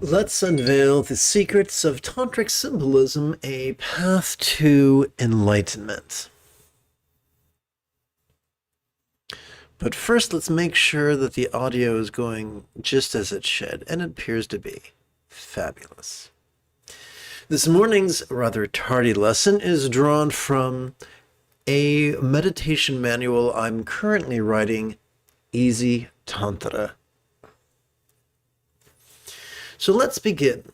Let's unveil the secrets of Tantric symbolism, a path to enlightenment. But first, let's make sure that the audio is going just as it should, and it appears to be fabulous. This morning's rather tardy lesson is drawn from a meditation manual I'm currently writing, Easy Tantra. So let's begin.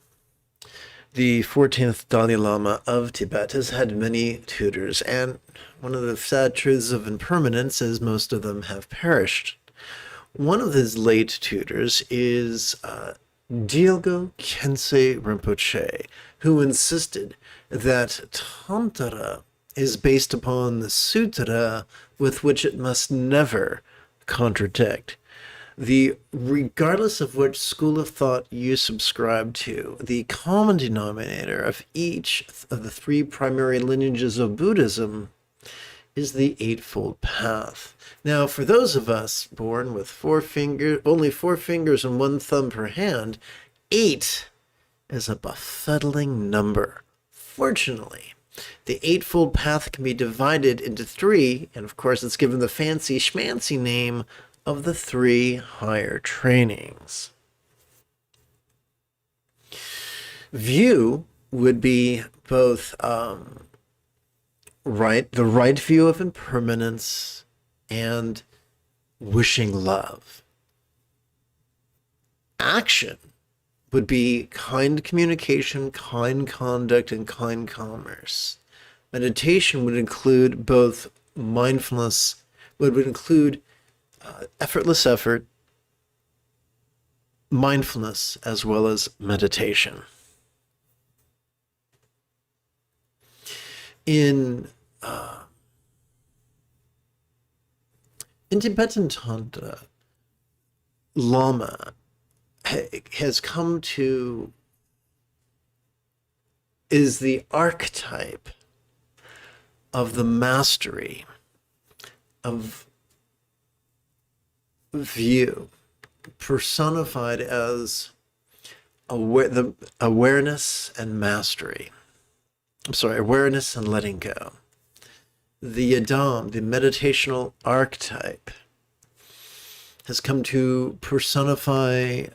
The 14th Dalai Lama of Tibet has had many tutors, and one of the sad truths of impermanence is most of them have perished. One of his late tutors is Dilgo Khyentse Rinpoche, who insisted that Tantra is based upon the sutra with which it must never contradict. Regardless of which school of thought you subscribe to, the common denominator of each of the three primary lineages of Buddhism is the Eightfold Path. Now, for those of us born with only four fingers and one thumb per hand, 8 is a befuddling number. Fortunately, the Eightfold Path can be divided into 3, and of course it's given the fancy schmancy name of the 3 higher trainings. View would be both the right view of impermanence and wishing love. Action would be kind communication, kind conduct, and kind commerce. Meditation would include both mindfulness, would include effortless effort, mindfulness, as well as meditation. In Tibetan Tantra, Lama is the archetype of the mastery of view, personified as the awareness and mastery. Awareness and letting go. The Yadam, the meditational archetype, has come to personify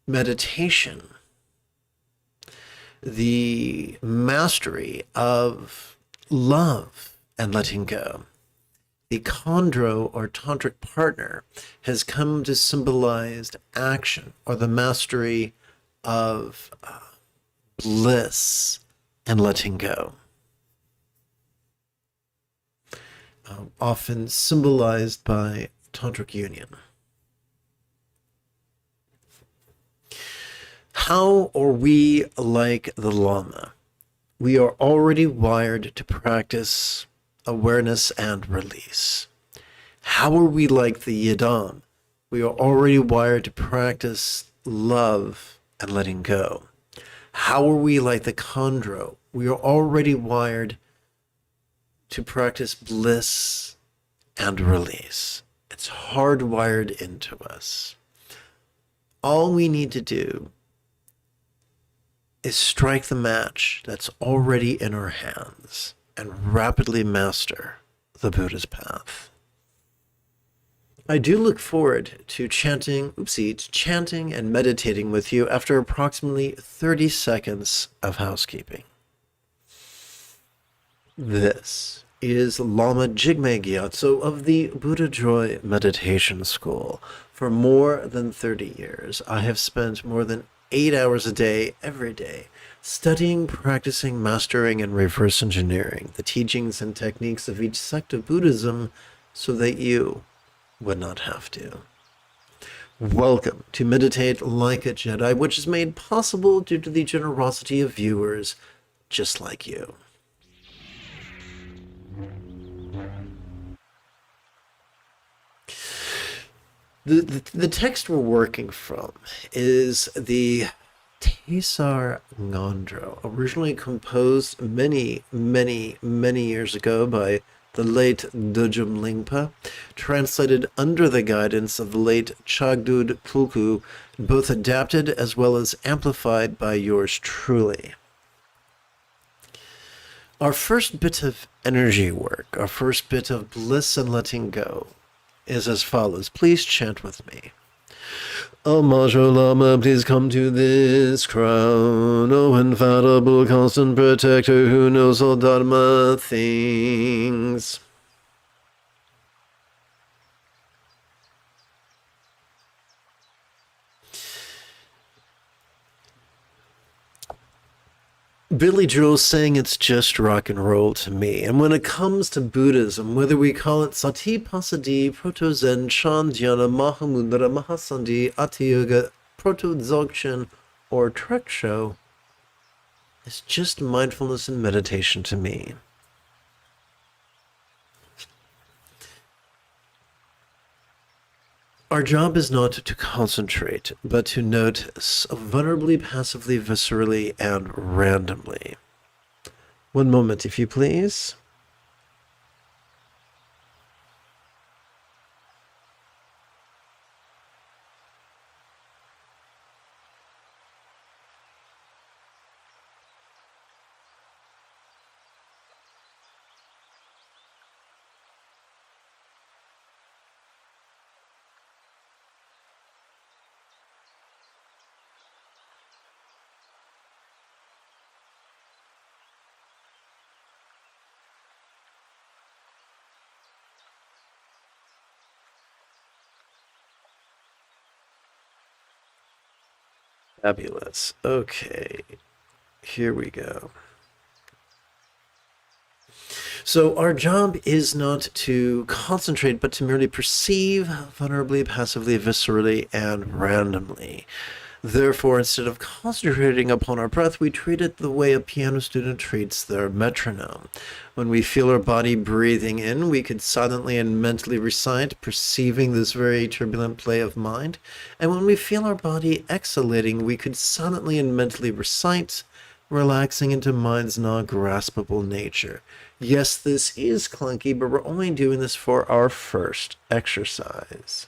meditation, the mastery of love and letting go. The chondro or tantric partner has come to symbolize action or the mastery of bliss and letting go. Often symbolized by tantric union. How are we like the Lama? We are already wired to practice awareness and release. How are we like the Yadam? We are already wired to practice love and letting go. How are we like the Chondro? We are already wired to practice bliss and release. It's hardwired into us. All we need to do is strike the match that's already in our hands and rapidly master the Buddha's path. I do look forward to chanting and meditating with you after approximately 30 seconds of housekeeping. This is Lama Jigme Gyatso of the Buddha Joy Meditation School. For more than 30 years, I have spent more than 8 hours a day, every day, studying, practicing, mastering, and reverse engineering the teachings and techniques of each sect of Buddhism so that you would not have to. Welcome to Meditate Like a Jedi, which is made possible due to the generosity of viewers just like you. The text we're working from is the Tesar Ngondro, originally composed many years ago by the late Dujum Lingpa, translated under the guidance of the late Chagdud Pulku, both adapted as well as amplified by yours truly. Our first bit of energy work, our first bit of bliss and letting go, is as follows. Please chant with me. O Majo Lama, please come to this crown. O infallible, constant protector who knows all Dharma things. Billy Joel's saying it's just rock and roll to me. And when it comes to Buddhism, whether we call it Sati Pasadi, Proto Zen, Chan Dhyana, Mahamudra, Mahasandhi, Ati Yoga, Proto Dzogchen, or Trek Show, it's just mindfulness and meditation to me. Our job is not to concentrate, but to notice vulnerably, passively, viscerally, and randomly. One moment, if you please. Fabulous. Okay, here we go. So our job is not to concentrate, but to merely perceive vulnerably, passively, viscerally, and randomly. Therefore, instead of concentrating upon our breath, we treat it the way a piano student treats their metronome. When we feel our body breathing in, we could silently and mentally recite, perceiving this very turbulent play of mind. And when we feel our body exhalating, we could silently and mentally recite, relaxing into mind's non-graspable nature. Yes, this is clunky, but we're only doing this for our first exercise.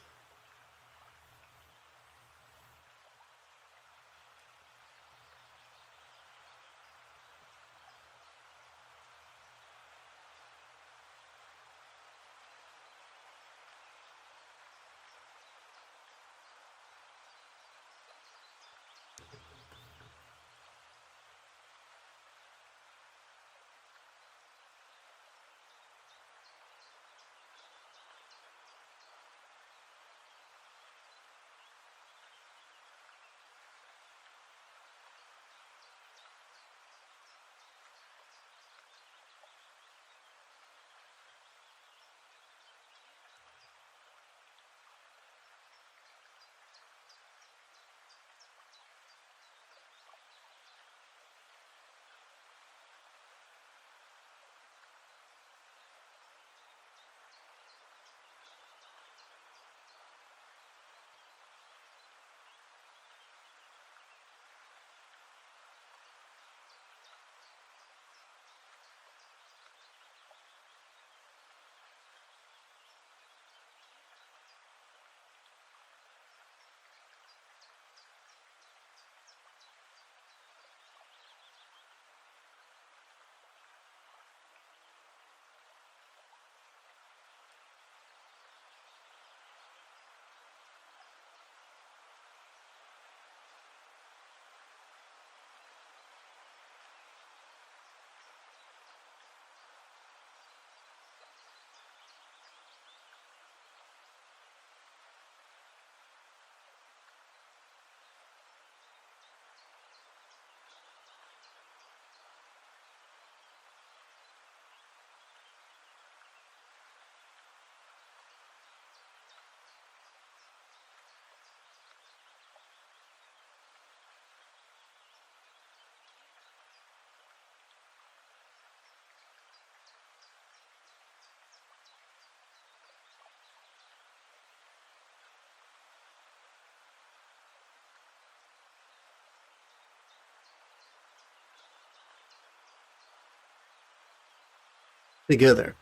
Together.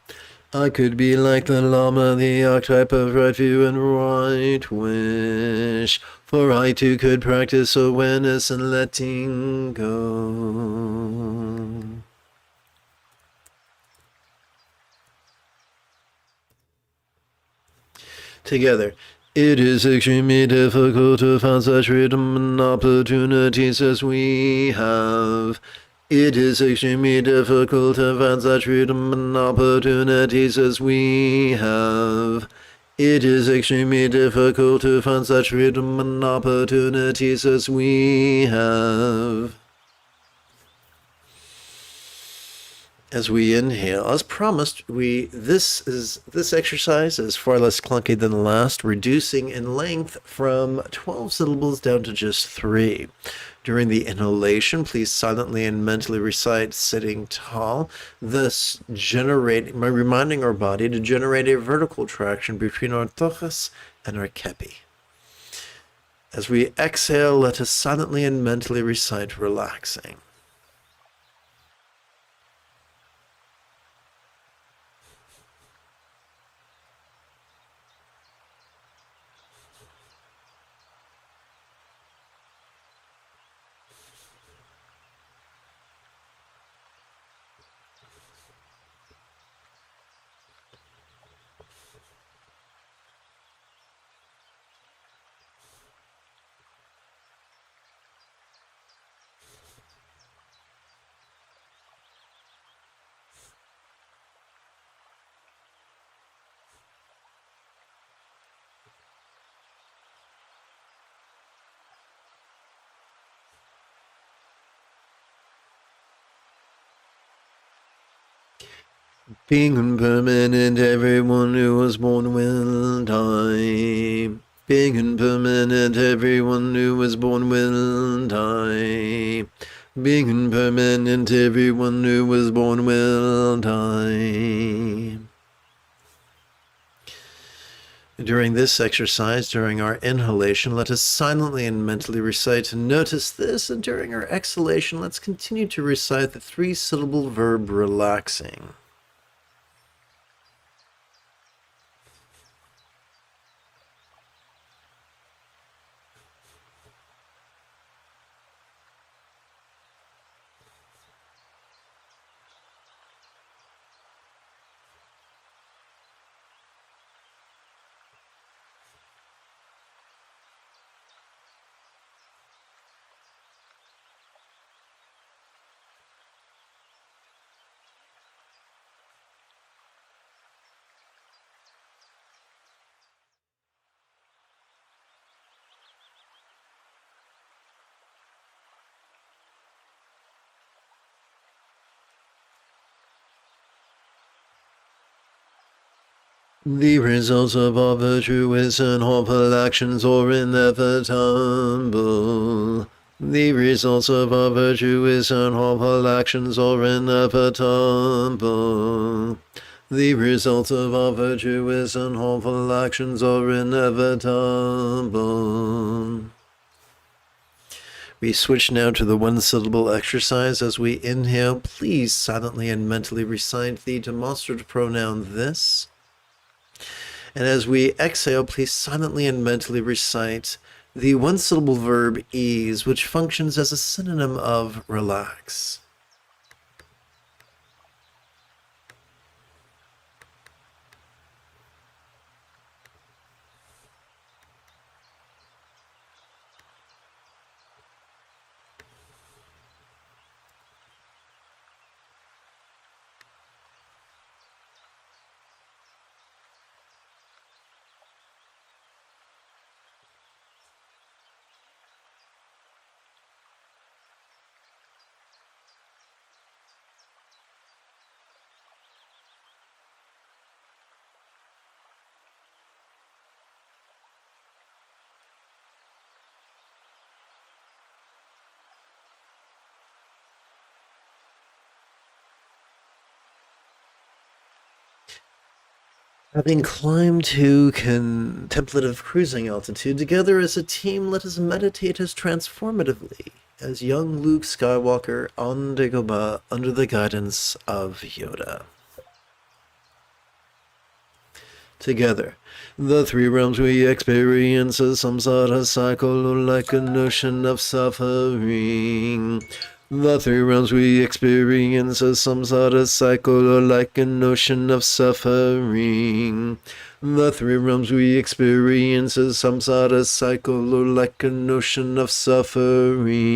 I could be like the Lama, the archetype of right view and right wish. For I too could practice awareness and letting go. Together. It is extremely difficult to find such freedom and opportunities as we have. It is extremely difficult to find such freedom and opportunities as we have. It is extremely difficult to find such freedom and opportunities as we have. As we inhale, as promised, this exercise is far less clunky than the last, reducing in length from 12 syllables down to just 3. During the inhalation, please silently and mentally recite sitting tall, thus reminding our body to generate a vertical traction between our thorax and our kepi. As we exhale, let us silently and mentally recite relaxing. Being impermanent, everyone who was born will die. Being impermanent, everyone who was born will die. Being impermanent, everyone who was born will die. During this exercise, during our inhalation, let us silently and mentally recite notice this, and during our exhalation, let's continue to recite the 3-syllable verb relaxing. The results of our virtuous and harmful actions are inevitable. The results of our virtuous and harmful actions are inevitable. The results of our virtuous and harmful actions are inevitable. We switch now to the 1-syllable exercise. As we inhale, please silently and mentally recite the demonstrative pronoun this. And as we exhale, please silently and mentally recite the 1-syllable verb ease, which functions as a synonym of relax. Having climbed to contemplative cruising altitude, together as a team, let us meditate as transformatively as young Luke Skywalker on Dagobah under the guidance of Yoda. Together. The three realms we experience as samsara cycle or like a notion of suffering. The three realms we experience as samsara cycle or like a notion of suffering. The three realms we experience as samsara cycle or like a notion of suffering.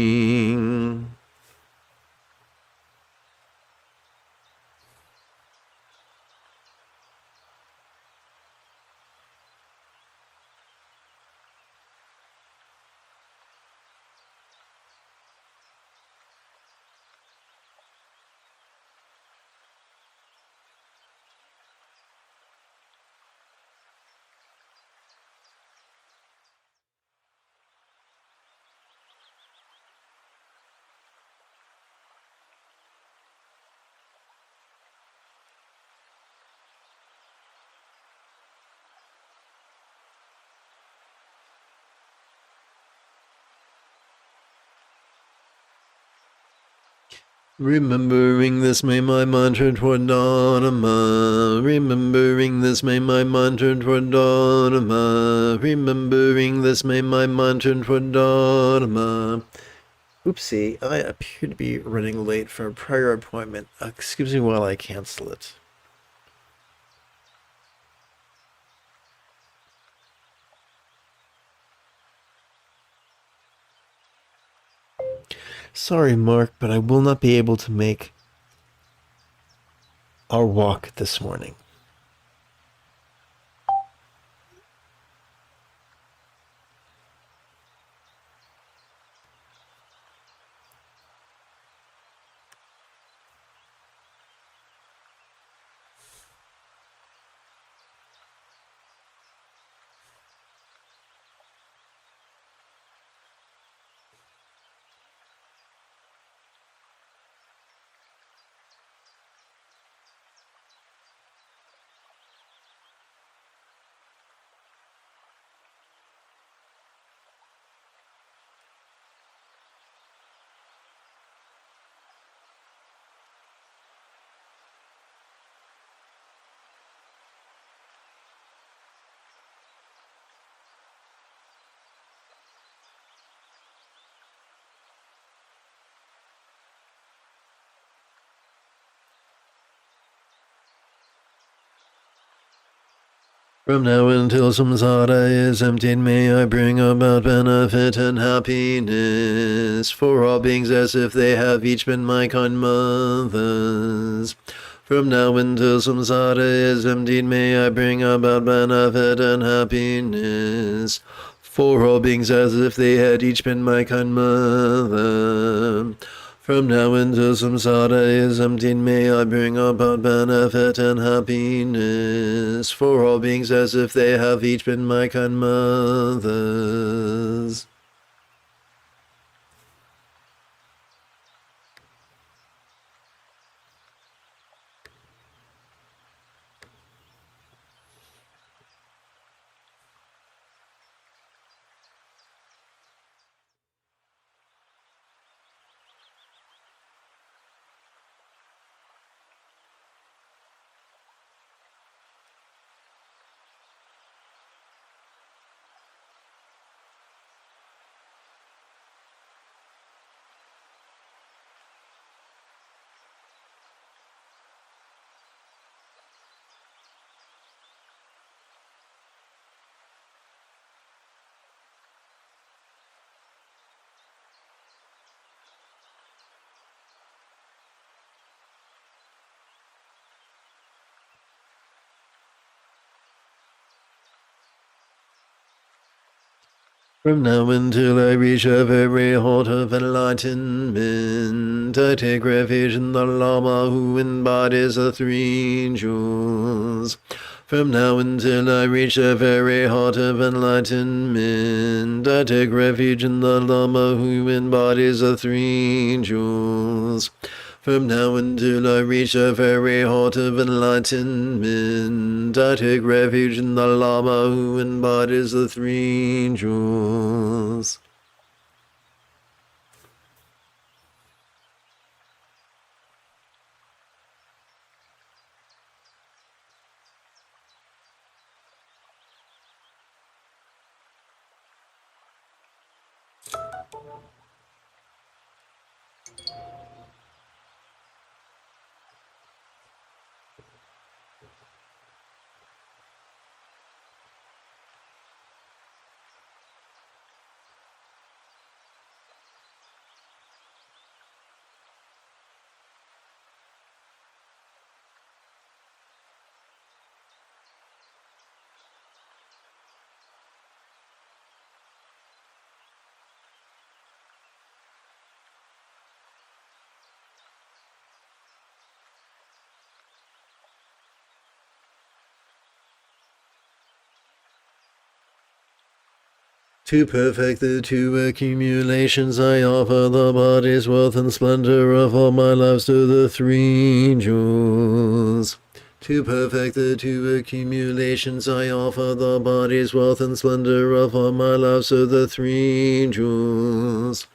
Remembering this may my mantra toward Dharma. Remembering this may my mantra toward Dharma. Remembering this may my mantra toward Dharma. Oopsie, I appear to be running late for a prior appointment. Excuse me while I cancel it. Sorry, Mark, but I will not be able to make our walk this morning. From now until samsara is emptied, may I bring about benefit and happiness for all beings as if they have each been my kind mothers. From now until samsara is emptied, may I bring about benefit and happiness for all beings as if they had each been my kind mother. From now until samsara is emptied, may I bring about benefit and happiness for all beings as if they have each been my kind mothers. From now until I reach a very height of enlightenment, I take refuge in the Lama who embodies the three jewels. From now until I reach the very heart of enlightenment, I take refuge in the Lama who embodies the three jewels. From now until I reach the very heart of enlightenment, I take refuge in the Lama who embodies the three jewels. To perfect the two accumulations, I offer the body's wealth and splendor of all my lives to the three jewels. To perfect the two accumulations, I offer the body's wealth and splendor of all my lives to the three jewels.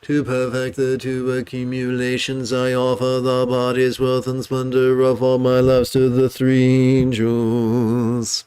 To perfect the two accumulations, I offer the body's wealth and splendor of all my lives to the three jewels.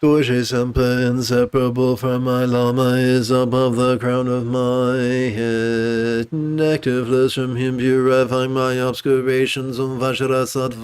Dorje Sampa, inseparable from my Lama, is above the crown of my head. Nectar flows from him, purifying my obscurations. Vajrasattva.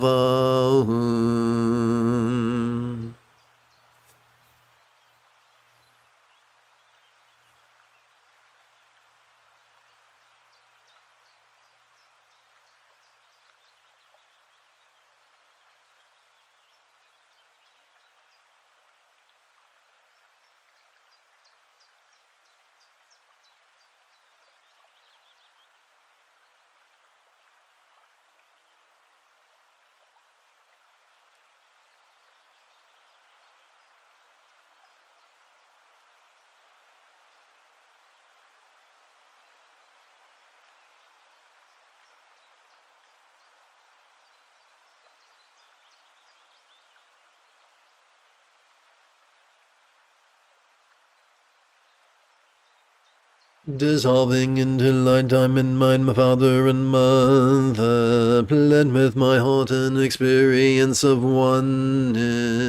Dissolving into light, diamond mind, my father and mother, blend with my heart and experience of oneness.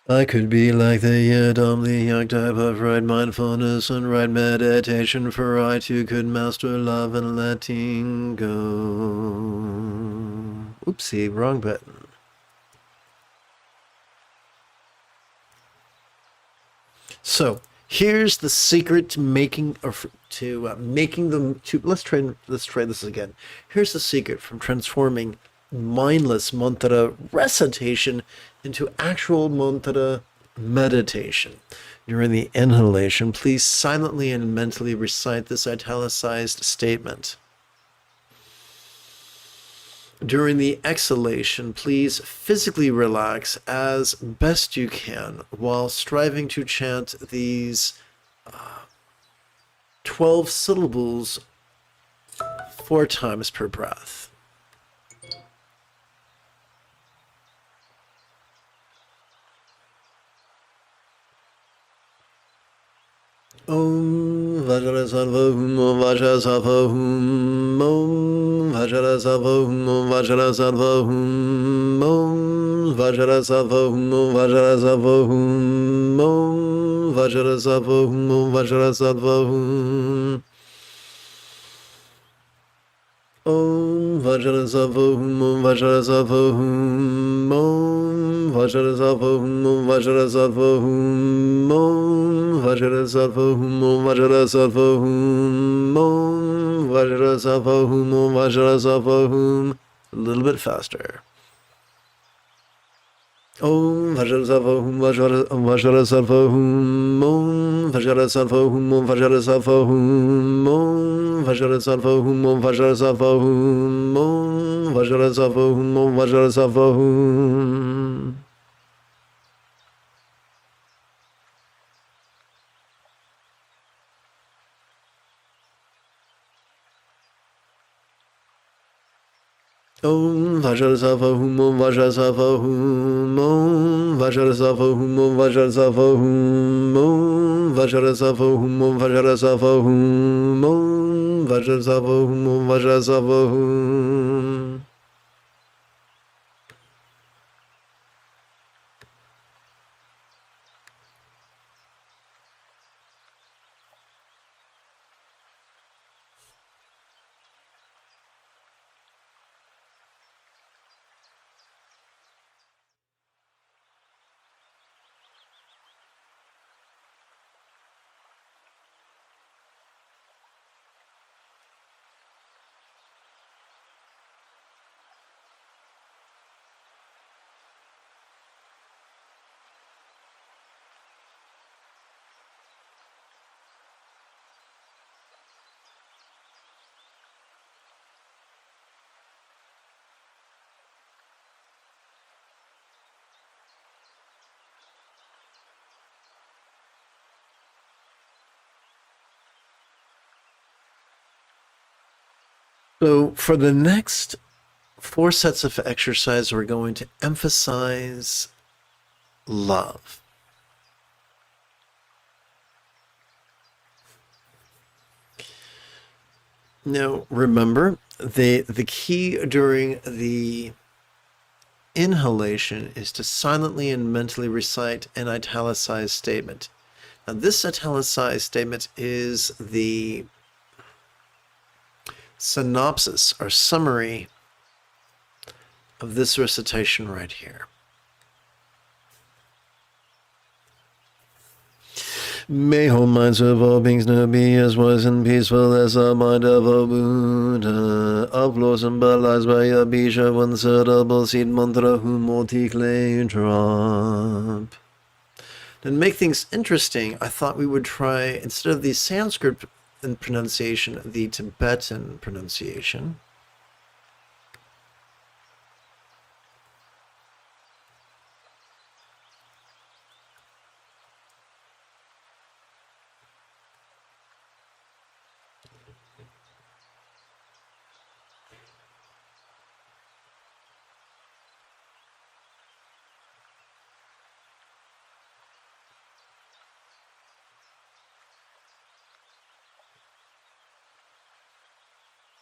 I could be like the Yidam, the young type of right mindfulness and right meditation, for I too could master love and letting go. Oopsie, wrong button. So here's the secret to making let's try this again. Here's the secret from transforming mindless mantra recitation into actual mantra meditation. During the inhalation, please silently and mentally recite this italicized statement. During the exhalation, please physically relax as best you can while striving to chant these 12 syllables 4 times per breath. Om Vajrasattva-hum, Om Vajrasattva-hum, Om Vajrasattva-hum, Om Vajrasattva-hum, Om Vajrasattva-hum, Om Vajrasattva-hum, Om Vajrasattva-hum, Om Vajrasattva-hum. Om Vajrasattva-hum, Om Vajrasattva-hum, Om Vajrasattva Hum, Om Vajrasattva Hum, Om Vajrasattva Hum, Om Vajrasattva Hum, Om Vajrasattva Hum, Om Vajrasattva Hum. A little bit faster. Om Vajrasattva Hum, Vajrasattva Hum, Om Vajrasattva Hum, Om Vajrasattva Hum, Om Vajrasattva Hum, Om Vajrasattva Hum, Om Vajrasattva Hum, Om Vajrasattva Hum. Om Vajrasattva Hum, Om Vajrasattva Hum, Om Vajrasattva Hum, Om Vajrasattva Hum, Om Vajrasattva Hum, Om Vajrasattva Hum, Om Vajrasattva Hum, Om Vajrasattva Hum. So for the next 4 sets of exercise, we're going to emphasize love. Now, remember, the key during the inhalation is to silently and mentally recite an italicized statement. Now, this italicized statement is the synopsis or summary of this recitation right here. May whole minds of all beings now be as wise and peaceful as the mind of a Buddha. Upload symbolized by a Bisha, one syllable seed mantra, humoti drop. To make things interesting, I thought we would try, instead of the Sanskrit pronunciation, the Tibetan pronunciation.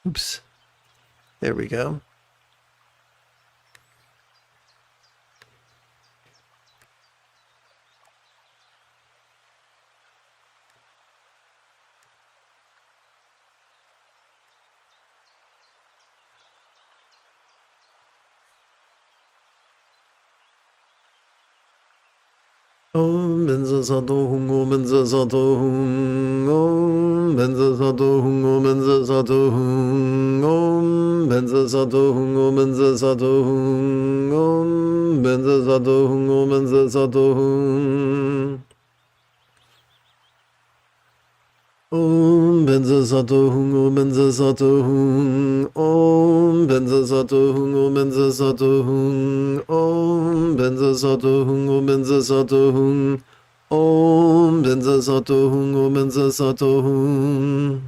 Oops. There we go. Om benza sato hung, om benza sato hung, om benza sato hung, om benza sato hung, om benza sato hung, om benza sato hung, om benza sato hung, om benza sato hung. Om benza sato hung, om benza sato hung, om benza sato hung, om benza sato hung, om benza sato hung, om benza sato hung, om benza sato hung, om benza sato hung.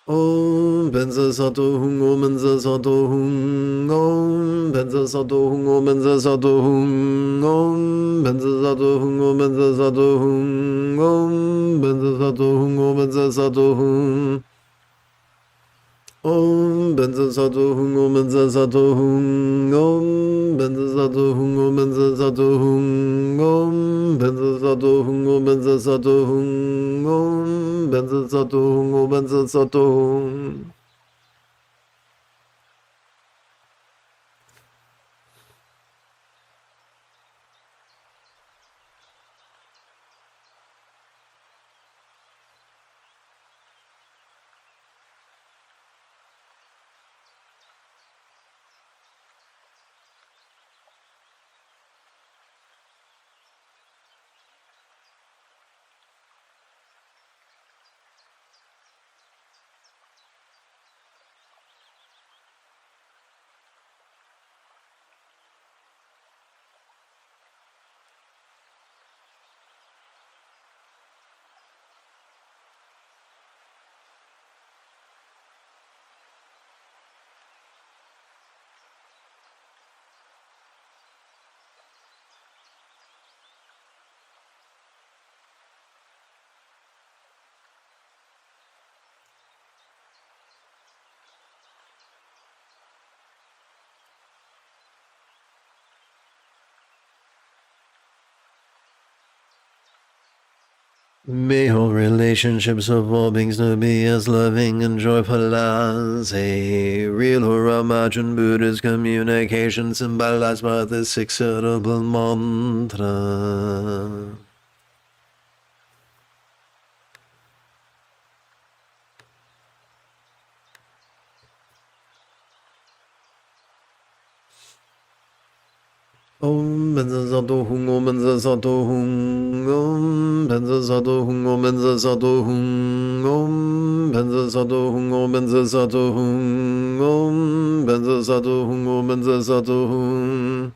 Om benza sato hung, om benza sato hung, om benza sato hung, om benza sato hung, om benza sato hung, om benza sato hung, om benza sato hung, om benza sato hung. Om benza sato hung, om benza sato hung, om benza sato hung, om benza sato hung, om benza sato hung, om benza sato hung, om benza sato hung, om benza sato hung. May all relationships of all beings know be as loving and joyful as a real or imagined Buddhist communication symbolized by this six-syllable mantra. Om Benza Sato Hung Om Benza Sato Hung Om Benza Sato Hung Om Benza Sato Hung Om Benza Sato Hung Om Benza Sato Hung Om Benza Sato Hung Om Benza Sato Hung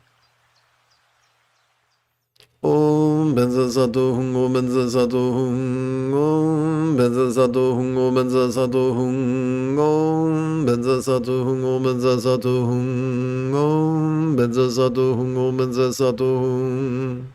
Om Benza Sato Hung Om Benza Sato Hung Om Benza Sato Hung Om Benza Sato Hung Om Benza Sato Hung Om Benza Sato Hung Om Benza Sato Hung Om Benza Sato Hung.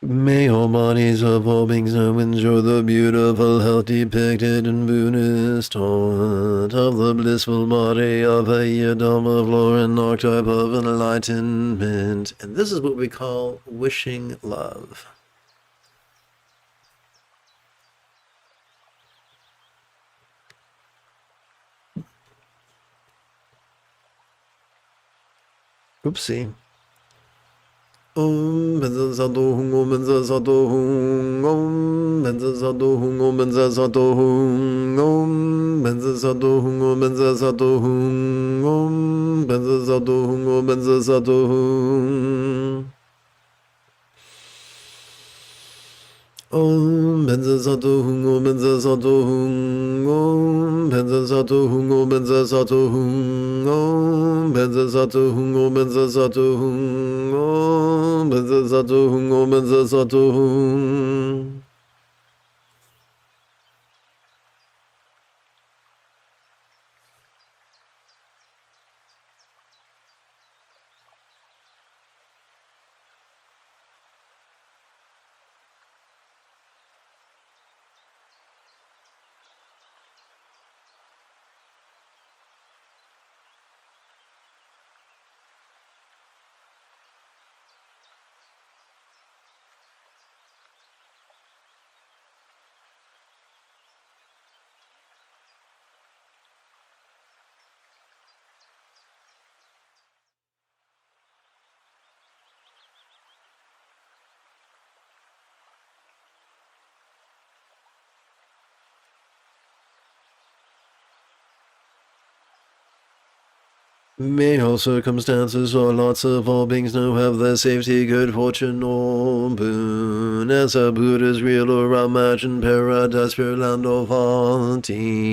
May all bodies of all beings now enjoy the beautiful health depicted in Buddhist art of the blissful body of a Yadama floor and archetype of enlightenment. And this is what we call wishing love. Oopsie. Om Benza Sato Hung Om Benza Sato Hung Om Benza Sato Hung Om Benza Sato Hung Om Benza Sato Hung Om Benza Sato Hung Om Benza Sato Hung Om Benza Sato Hung Om Benza Sato Hung Om Benza Sato Hung Om Benza Sato Hung Om Benza Sato Hung Om Benza Sato Hung Om Benza Sato Hung Om Benza Sato Hung Om Benza Sato Hung. May all circumstances or lots of all beings now have their safety, good fortune, or boon, as a Buddha's real or imagined paradise, pure land of Vanti.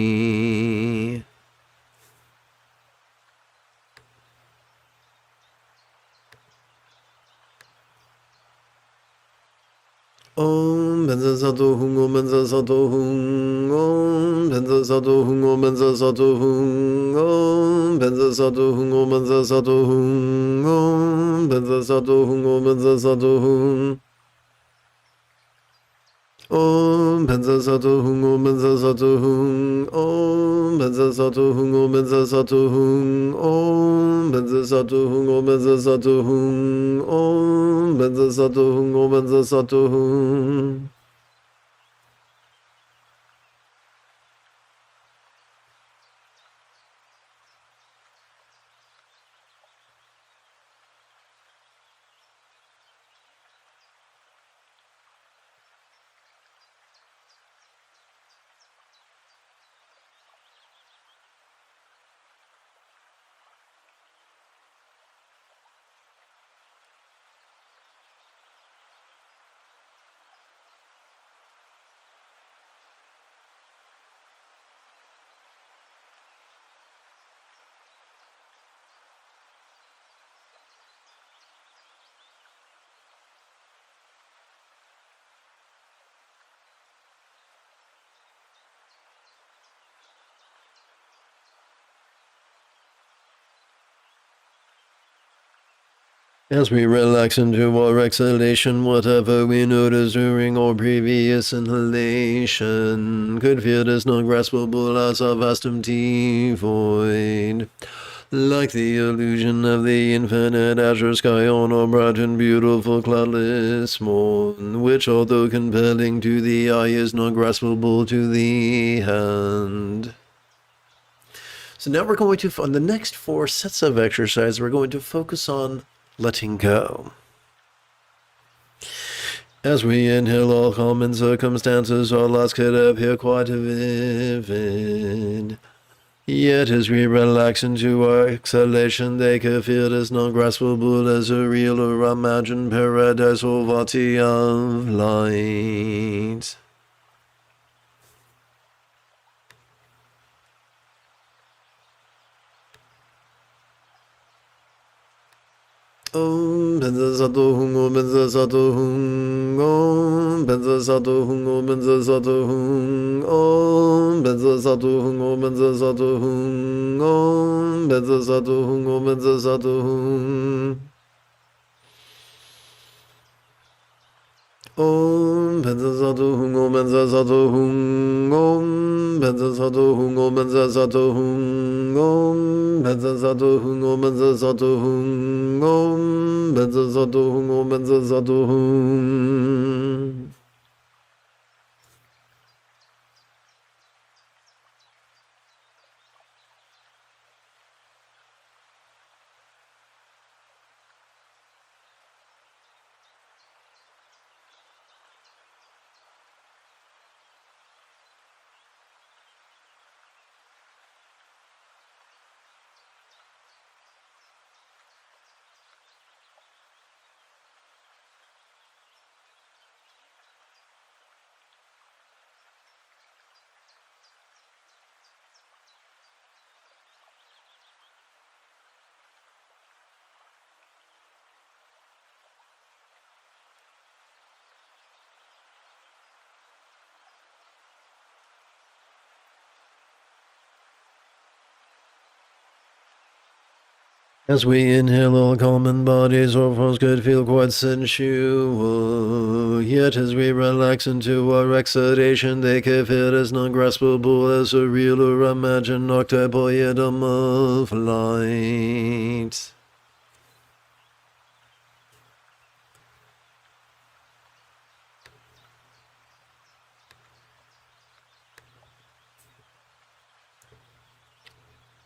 Om Benza Sato Hung Om Benza Sato Hung Om Benza Sato Hung Om Benza Sato Hung Om Benza Sato Hung Om Benza Sato Hung Om Benza Sato Hung Om Benza Sato Hung Om Benza Sato Hung Om Benza Sato Hung Om Benza Sato Hung Om Benza Sato Hung Om Benza Sato Hung Om Benza Sato Hung Om Benza Sato Hung Om Benza Sato Hung. As we relax into our exhalation, whatever we notice during our previous inhalation could feel as non-graspable as a vast empty void. Like the illusion of the infinite azure sky on a bright and beautiful cloudless morn, which although compelling to the eye is not graspable to the hand. So now we're going to, on the next 4 sets of exercise, we're going to focus on letting go. As we inhale, all common circumstances our loss could appear quite vivid. Yet as we relax into our exhalation, they could feel as non-graspable as a real or imagined paradise or vati of light. Om Benza Sato Hung Om Benza Sato Hung Om Benza Sato Hung Om Benza Sato Hung Om Benza Sato Hung Om Benza Sato Hung Om Benza Sato Hung Om Benza Sato Hung Om Benza Sato Hung Om Benza Sato Hung Om Benza Sato Hung Om Benza Sato Hung Om Benza Sato Hung Om Benza Sato Hung Om Benza Sato Hung Om Benza Sato Hung. As we inhale, all common bodies or forms could feel quite sensual. Yet as we relax into our exhalation, they could feel as non-graspable as a real or imagined archetypal item of light.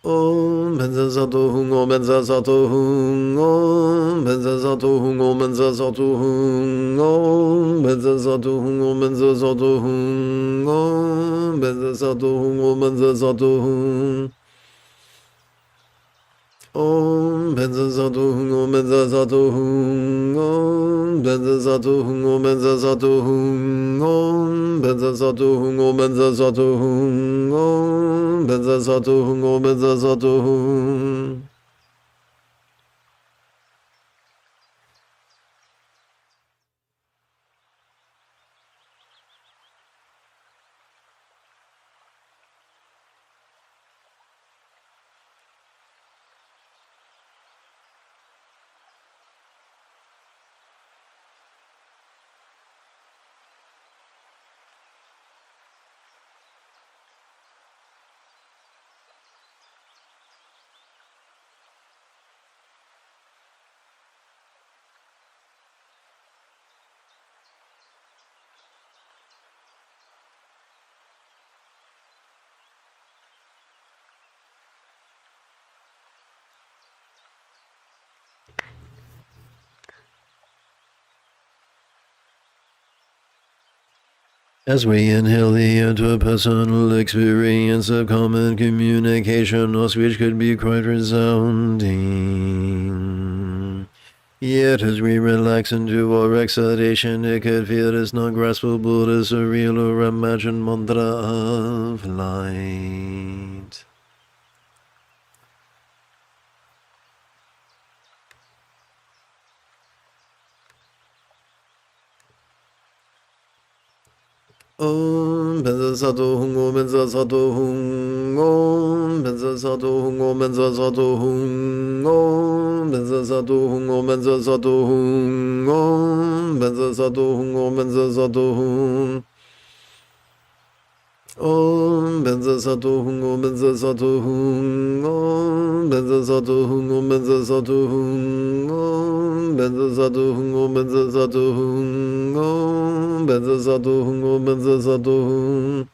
Om Benza Sato Hung Om Benza Sato Hung Om Benza Sato Hung Om Benza Sato Hung Om Benza Sato Hung Om Benza Sato Hung Om Benza Sato Hung Om Benza Sato Hung Om Benza Sato Hung Om Benza Sato Hung Om Benza Sato Hung Om Benza Sato Hung Om Benza Sato Hung Om Benza Sato Hung Om Benza Sato Hung Om Benza Sato Hung. As we inhale the interpersonal experience of common communication, our speech could be quite resounding. Yet as we relax into our exhalation, it could feel as non-graspable as a real or imagined mantra of light. Om Benza Sato Hung Om Benza Sato Hung Om Benza Sato Hung Om Benza Sato Hung Om Benza Sato Hung Om Benza Sato Hung Om Benza Sato Hung Om Benza Sato Hung Om Benza Sato Hung Om Benza Sato Hung Om Benza Sato Hung Om Benza Sato Hung Om Benza Sato Hung Om Benza Sato Hung Om Benza Sato Hung Om Benza Sato Hung.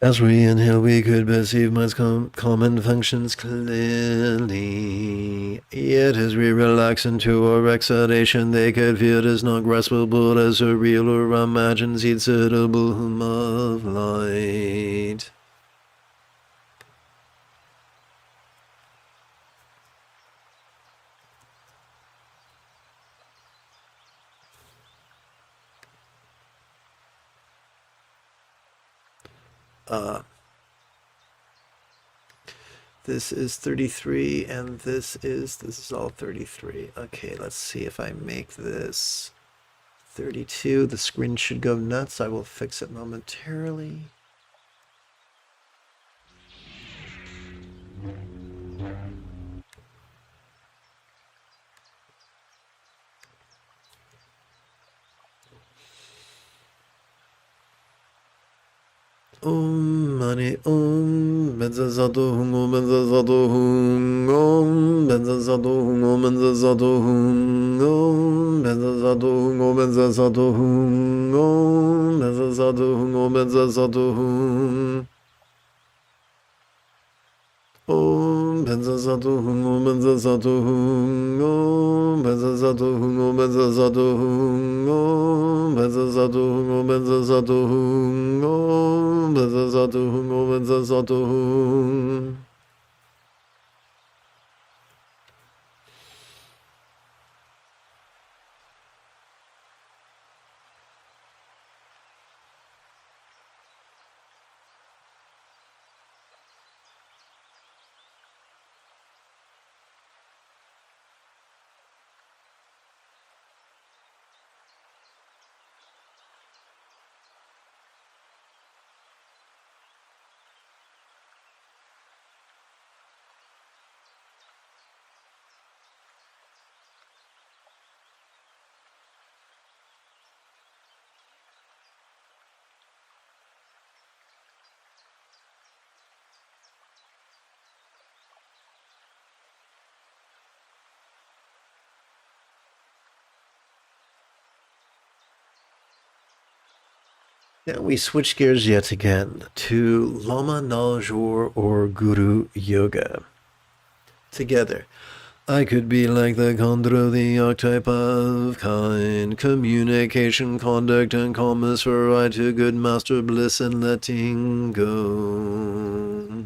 As we inhale, we could perceive mind's common functions clearly. Yet as we relax into our exhalation, they could feel as not graspable as a real or imagined seed suitable of light. This is 33, and this is all 33. Okay, let's see if I make this 32. The screen should go nuts. I will fix it momentarily. Om Mani Om Benza Sato Hung Om Benza Sato Hung Om Benza Sato Hung Om Benza Sato Hung Om Benza Sato Hung Om Benza Sato Hung Om Benza Sato Hung Om Benza Sato Hung Om Benza Sato Hung Om Benza Sato Hung Om Benza Sato Hung Om Benza Sato Hung Om Benza Sato Hung Om Benza Sato Hung Om Benza Sato Hung Om Benza Sato Hung. Now we switch gears yet again to Lama Naljor or Guru Yoga. Together, I could be like the Khandra, the archetype of kind, communication, conduct, and calmness, for I to good master bliss and letting go.